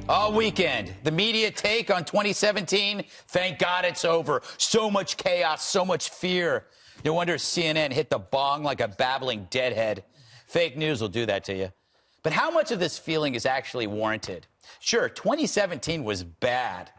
All weekend, the media take on 2017. Thank God it's over. So much chaos, so much fear. No wonder CNN hit the bong like a babbling deadhead. Fake news will do that to you. But how much of this feeling is actually warranted? Sure, 2017 was bad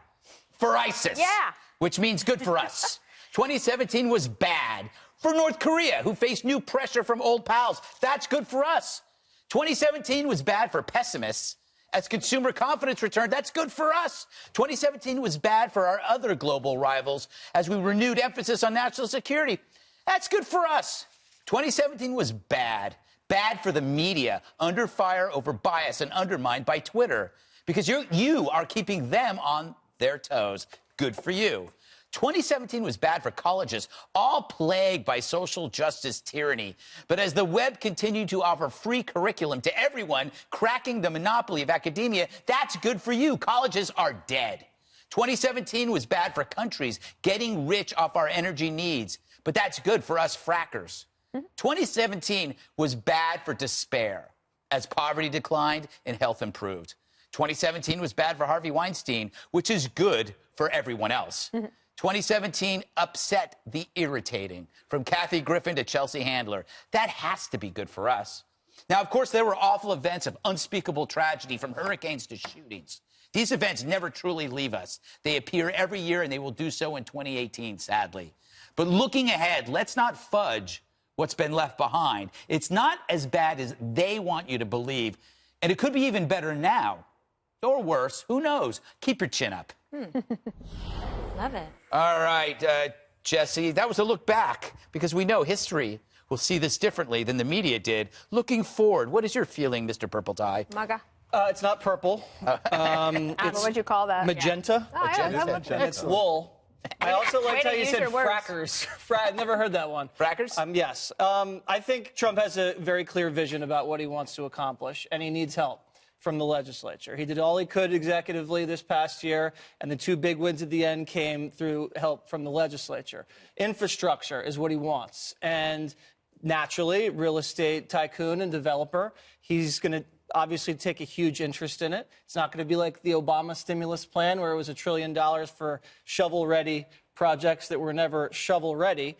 for ISIS. Yeah. Which means good for us. 2017 was bad for North Korea, who faced new pressure from old pals. That's good for us. 2017 was bad for pessimists. As consumer confidence returned, that's good for us. 2017 was bad for our other global rivals as we renewed emphasis on national security. That's good for us. 2017 was bad. Bad for the media, under fire over bias and undermined by Twitter. Because you are keeping them on their toes. Good for you. 2017 was bad for colleges, all plagued by social justice tyranny. But as the web continued to offer free curriculum to everyone, cracking the monopoly of academia, that's good for you. Colleges are dead. 2017 was bad for countries getting rich off our energy needs. But that's good for us frackers. 2017 was bad for despair as poverty declined and health improved. 2017 was bad for Harvey Weinstein, which is good for everyone else. 2017 upset the irritating, from Kathy Griffin to Chelsea Handler. That has to be good for us. Now, of course, there were awful events of unspeakable tragedy, from hurricanes to shootings. These events never truly leave us. They appear every year, and they will do so in 2018, sadly. But looking ahead, let's not fudge what's been left behind. It's not as bad as they want you to believe, and it could be even better now. Or worse, who knows? Keep your chin up. Love it. All right, Jesse, that was a look back, because we know history will see this differently than the media did. Looking forward, what is your feeling, Mr. Purple Tie? MAGA. It's not purple. What would you call that? Magenta. Oh, yeah, Magenta. It's wool. I also Way liked to how you use said your words. frackers. I've never heard that one. Frackers? Yes. I think Trump has a very clear vision about what he wants to accomplish, and he needs help from the legislature. He did all he could executively this past year, and the two big wins at the end came through help from the legislature. Infrastructure is what he wants, and naturally, real estate tycoon and developer, he's going to obviously take a huge interest in it. It's not going to be like the Obama stimulus plan, where it was $1 trillion for shovel-ready projects that were never shovel-ready.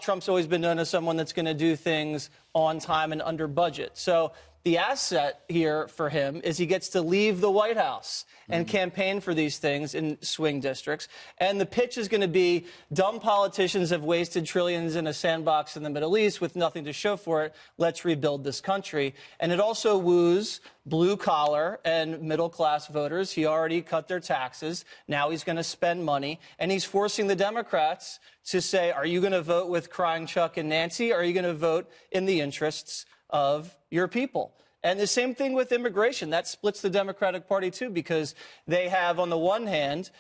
Trump's always been known as someone that's going to do things on time and under budget. So the asset here for him is he gets to leave the White House and campaign for these things in swing districts. And the pitch is going to be, dumb politicians have wasted trillions in a sandbox in the Middle East with nothing to show for it. Let's rebuild this country. And it also woos blue-collar and middle-class voters. He already cut their taxes. Now he's going to spend money. And he's forcing the Democrats to say, are you going to vote with crying Chuck and Nancy? Or are you going to vote in the interests of your people? And the same thing with immigration. That splits the Democratic Party, too, because they have, on the one hand,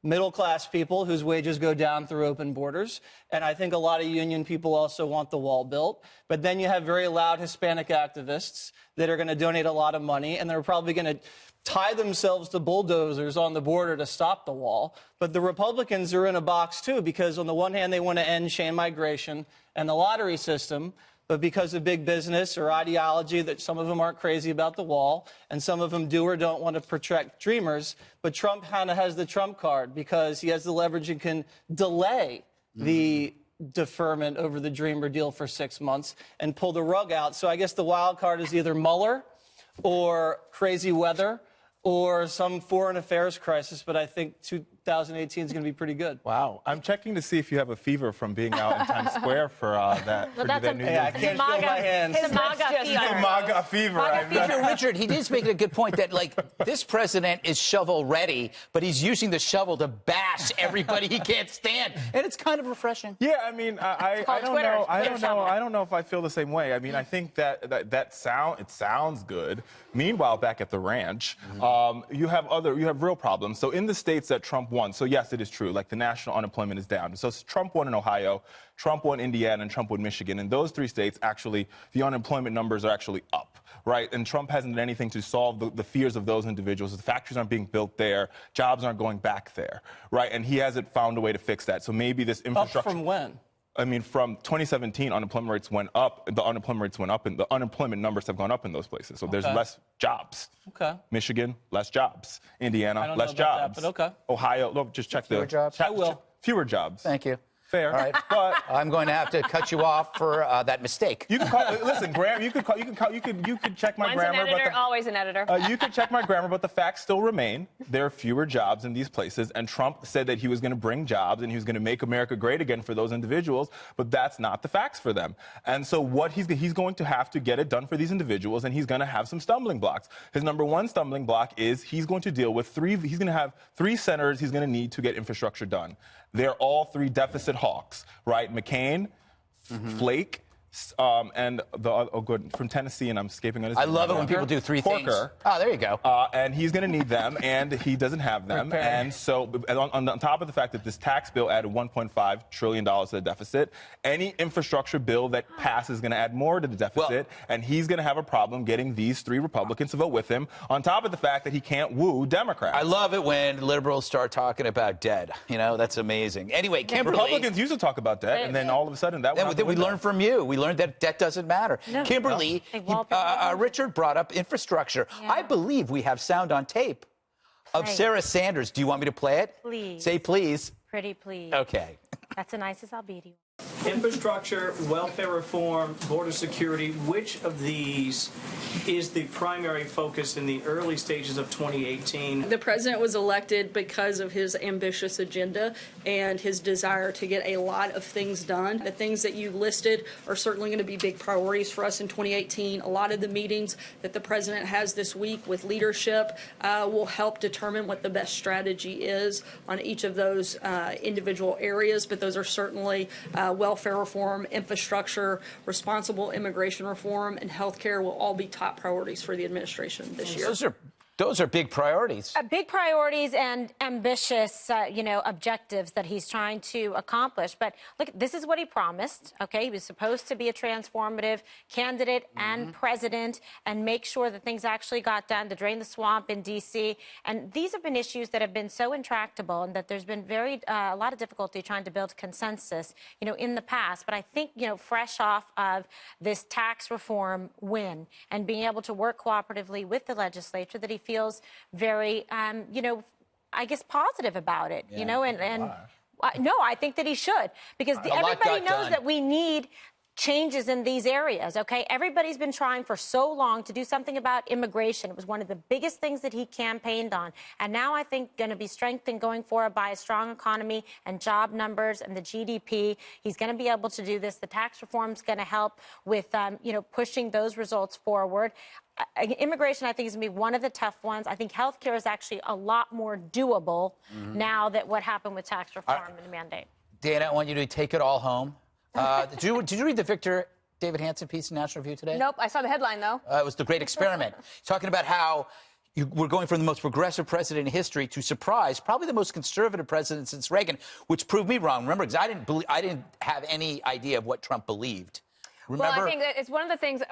middle-class people whose wages go down through open borders. And I think a lot of union people also want the wall built. But then you have very loud Hispanic activists that are going to donate a lot of money, and they're probably going to tie themselves to bulldozers on the border to stop the wall. But the Republicans are in a box, too, because on the one hand, they want to end chain migration and the lottery system. But because of big business or ideology, that some of them aren't crazy about the wall, and some of them do or don't want to protect dreamers. But Trump kind of has the Trump card because he has the leverage and can delay the deferment over the Dreamer deal for 6 months and pull the rug out. So I guess the wild card is either Mueller or crazy weather or some foreign affairs crisis. But I think 2018 is going to be pretty good. Wow. I'm checking to see if you have a fever from being out in Times Square for that. Well, that's New Yeah, I Year's can't feel my hands. His MAGA fever. Eve. MAGA fever. Richard, he is making a good point that, like, this president is shovel-ready, but he's using the shovel to bash everybody he can't stand. And it's kind of refreshing. Yeah, I mean, I don't Twitter. know. I Twitter don't know. shovel. I don't know if I feel the same way. I mean, I think that sounds good. Meanwhile, back at the ranch, you have real problems. So in the states that Trump won, so yes, it is true, like the national unemployment is down. So Trump won in Ohio, Trump won Indiana, and Trump won Michigan. In those three states, actually, the unemployment numbers are actually up, right? And Trump hasn't done anything to solve the fears of those individuals. The factories aren't being built there, jobs aren't going back there, right? And he hasn't found a way to fix that. So maybe this infrastructure... Up from when? I mean, from 2017, unemployment rates went up. The unemployment rates went up, and the unemployment numbers have gone up in those places. So there's less jobs. Okay. Michigan, less jobs. Indiana, I don't less know about jobs. that, but okay. Ohio, look, just check Fewer jobs? I will. Fewer jobs. Thank you. Fair. All right. But I'm going to have to cut you off for that mistake. you can call. Listen, Graham. You could check my One's grammar. an editor, but always an editor. you could check my grammar, but the facts still remain. There are fewer jobs in these places, and Trump said that he was going to bring jobs and he was going to make America great again for those individuals, but that's not the facts for them. And so what he's going to have to get it done for these individuals, and he's going to have some stumbling blocks. His number one stumbling block is he's going to deal with he's going to have three senators he's going to need to get infrastructure done. They're all three deficit hawks, right? McCain, Flake, and from Tennessee, and I'm escaping on his name. I love it when people do three things. Corker. Oh, there you go. And he's going to need them, and he doesn't have them. And so, on top of the fact that this tax bill added $1.5 trillion to the deficit, any infrastructure bill that passes is going to add more to the deficit, and he's going to have a problem getting these three Republicans to vote with him, on top of the fact that he can't woo Democrats. I love it when liberals start talking about debt. You know, that's amazing. Anyway, Kimberly. Republicans used to talk about debt, and then all of a sudden that went out the we window. learned from you. We learned that debt doesn't matter. No. Kimberly, Richard brought up infrastructure. Yeah. I believe we have sound on tape of Right. Sarah Sanders. Do you want me to play it? Please. Say please. Pretty please. Okay. That's the nicest I'll be to you. Infrastructure, welfare reform, border security, which of these is the primary focus in the early stages of 2018? The president was elected because of his ambitious agenda and his desire to get a lot of things done. The things that you listed are certainly going to be big priorities for us in 2018. A lot of the meetings that the president has this week with leadership will help determine what the best strategy is on each of those individual areas, but those are certainly welfare reform, infrastructure, responsible immigration reform, and healthcare will all be top priorities for the administration this year. Those are big priorities. Big priorities and ambitious, objectives that he's trying to accomplish. But look, this is what he promised, okay? He was supposed to be a transformative candidate and president and make sure that things actually got done to drain the swamp in D.C. And these have been issues that have been so intractable and that there's been a lot of difficulty trying to build consensus, in the past. But I think, fresh off of this tax reform win and being able to work cooperatively with the legislature, that he feels very, I guess, positive about it, no, I think that he should, because everybody knows that we need changes in these areas, okay? Everybody's been trying for so long to do something about immigration. It was one of the biggest things that he campaigned on. And now I think going to be strengthened going forward by a strong economy and job numbers and the GDP. He's going to be able to do this. The tax reform's going to help with, pushing those results forward. Immigration, I think, is going to be one of the tough ones. I think healthcare is actually a lot more doable now that what happened with tax reform and the mandate. Dana, I want you to take it all home. Did you read the Victor David Hanson piece in National Review today? Nope. I saw the headline, though. It was The Great Experiment. Talking about how we're going from the most progressive president in history to surprise, probably the most conservative president since Reagan, which proved me wrong. Remember, because I didn't have any idea of what Trump believed. Remember? Well, I think that it's one of the things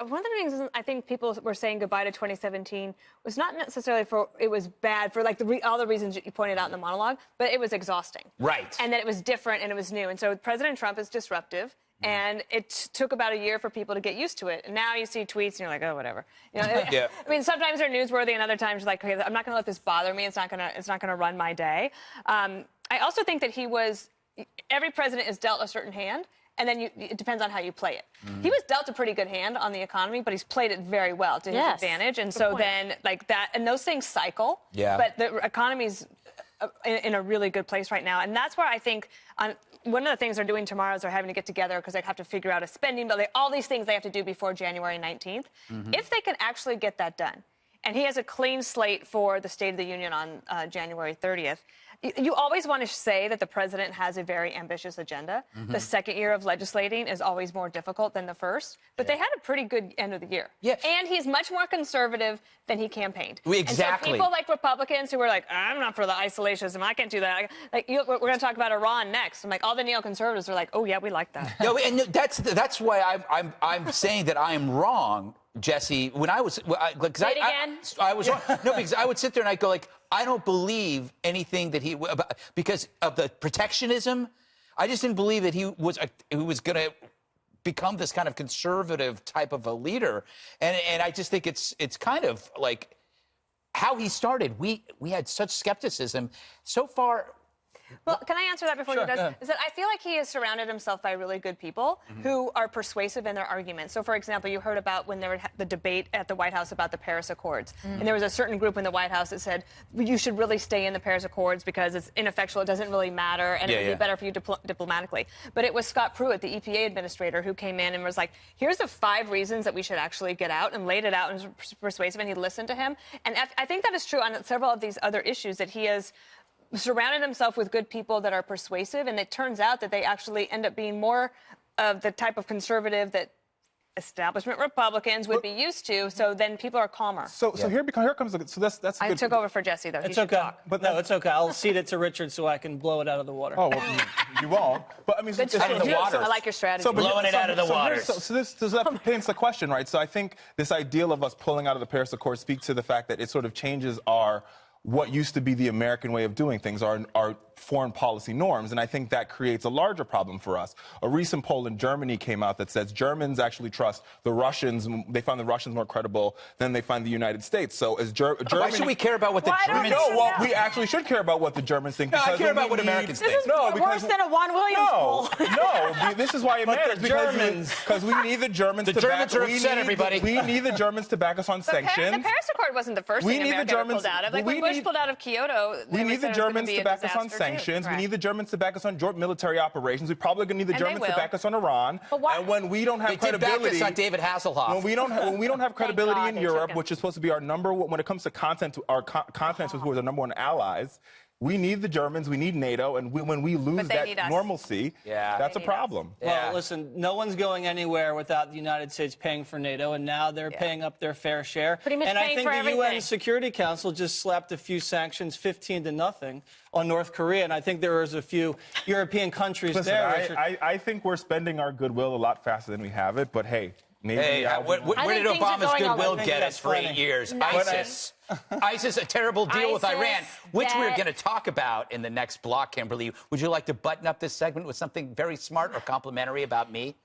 I think people were saying goodbye to 2017 was not necessarily it was bad for all the reasons you pointed out in the monologue, but it was exhausting. Right. And that it was different and it was new. And so President Trump is disruptive. And it took about a year for people to get used to it. And now you see tweets and you're like, oh, whatever. Yeah. I mean, sometimes they're newsworthy and other times you're like, okay, I'm not going to let this bother me. It's not going to run my day. I also think that every president is dealt a certain hand. And then it depends on how you play it. He was dealt a pretty good hand on the economy, but he's played it very well to his advantage. And so then, and those things cycle. Yeah. But the economy's in a really good place right now. And that's where I think one of the things they're doing tomorrow is they're having to get together because they have to figure out a spending bill. All these things they have to do before January 19th. If they can actually get that done, and he has a clean slate for the State of the Union on January 30th, you always want to say that the president has a very ambitious agenda. The second year of legislating is always more difficult than the first. But they had a pretty good end of the year. Yeah. And he's much more conservative than he campaigned. Exactly. And so people like Republicans who were like, I'm not for the isolationism. I can't do that. We're going to talk about Iran next. I'm like, all the neoconservatives are like, oh, yeah, we like that. No, and that's why I'm saying that I am wrong, Jesse. When I was, Say it again. I was wrong. No, because I would sit there and I'd go like, I don't believe anything that because of the protectionism. I just didn't believe that he was going to become this kind of conservative type of a leader. And I just think it's kind of like how he started. We had such skepticism. So far. Well, can I answer that before Sure, he does? yeah. Is that I feel like he has surrounded himself by really good people who are persuasive in their arguments. So, for example, you heard about when there was the debate at the White House about the Paris Accords. And there was a certain group in the White House that said, you should really stay in the Paris Accords because it's ineffectual, it doesn't really matter, and it would be better for you diplomatically. But it was Scott Pruitt, the EPA administrator, who came in and was like, here's the 5 reasons that we should actually get out, and laid it out and was persuasive, and he listened to him. And I think that is true on several of these other issues, that he has surrounded himself with good people that are persuasive, and it turns out that they actually end up being more of the type of conservative that establishment Republicans would be used to, so then people are calmer. So here comes that's I good. took over for Jesse, though. He It's should okay. talk. But no, it's okay. I'll cede it to Richard so I can blow it out of the water. Oh, well, you won't. But I mean, Good so out of the strategy. water. I like your strategy. So, but Blowing it out of the waters. So that paints the question, right? So I think this ideal of us pulling out of the Paris Accord speaks to the fact that it sort of changes what used to be the American way of doing things, our foreign policy norms, and I think that creates a larger problem for us. A recent poll in Germany came out that says Germans actually trust the Russians. They find the Russians more credible than they find the United States. So as Germany... Why should we care about what the Why don't Germans we? No, well, we actually should care about what the Germans think. No, I because care when about we what need- Americans This think. is No, worse than a Juan Williams poll. No, this is why it But matters the Germans- because we need the Germans The to Germans back. are we upset, need everybody. We need the Germans to back us on The sanctions. Paris Accord wasn't the first We thing need the America ever Germans- pulled out of. Like we when Bush need- pulled out of Kyoto, We need the Germans to back us on sanctions. We need the Germans to back us on joint military operations. We're probably going to need the And they Germans to will. back us on Iran. But why- And when we don't have They did back credibility, us on David Hasselhoff. when we don't have credibility God in they Europe, took him. which is supposed to be our number one, when it comes to continents who are our number one allies, we need the Germans. We need NATO, and when we lose they need that us. normalcy, Yeah. that's a They need us. problem. Yeah. Well, listen, no one's going anywhere without the United States paying for NATO, and now they're paying up their fair share. Pretty much and I paying think for the everything. UN Security Council just slapped a few sanctions, 15-0, on North Korea, and I think there was a few European countries Listen, there, Richard. I think we're spending our goodwill a lot faster than we have it, but hey, maybe Hey, where I did think things are Obama's going on. goodwill I think get that's us for 8 funny. years? Nothing. ISIS. ISIS, a terrible deal with ISIS, Iran, which we're debt. going to talk about in the next block, Kimberly. Would you like to button up this segment with something very smart or complimentary about me?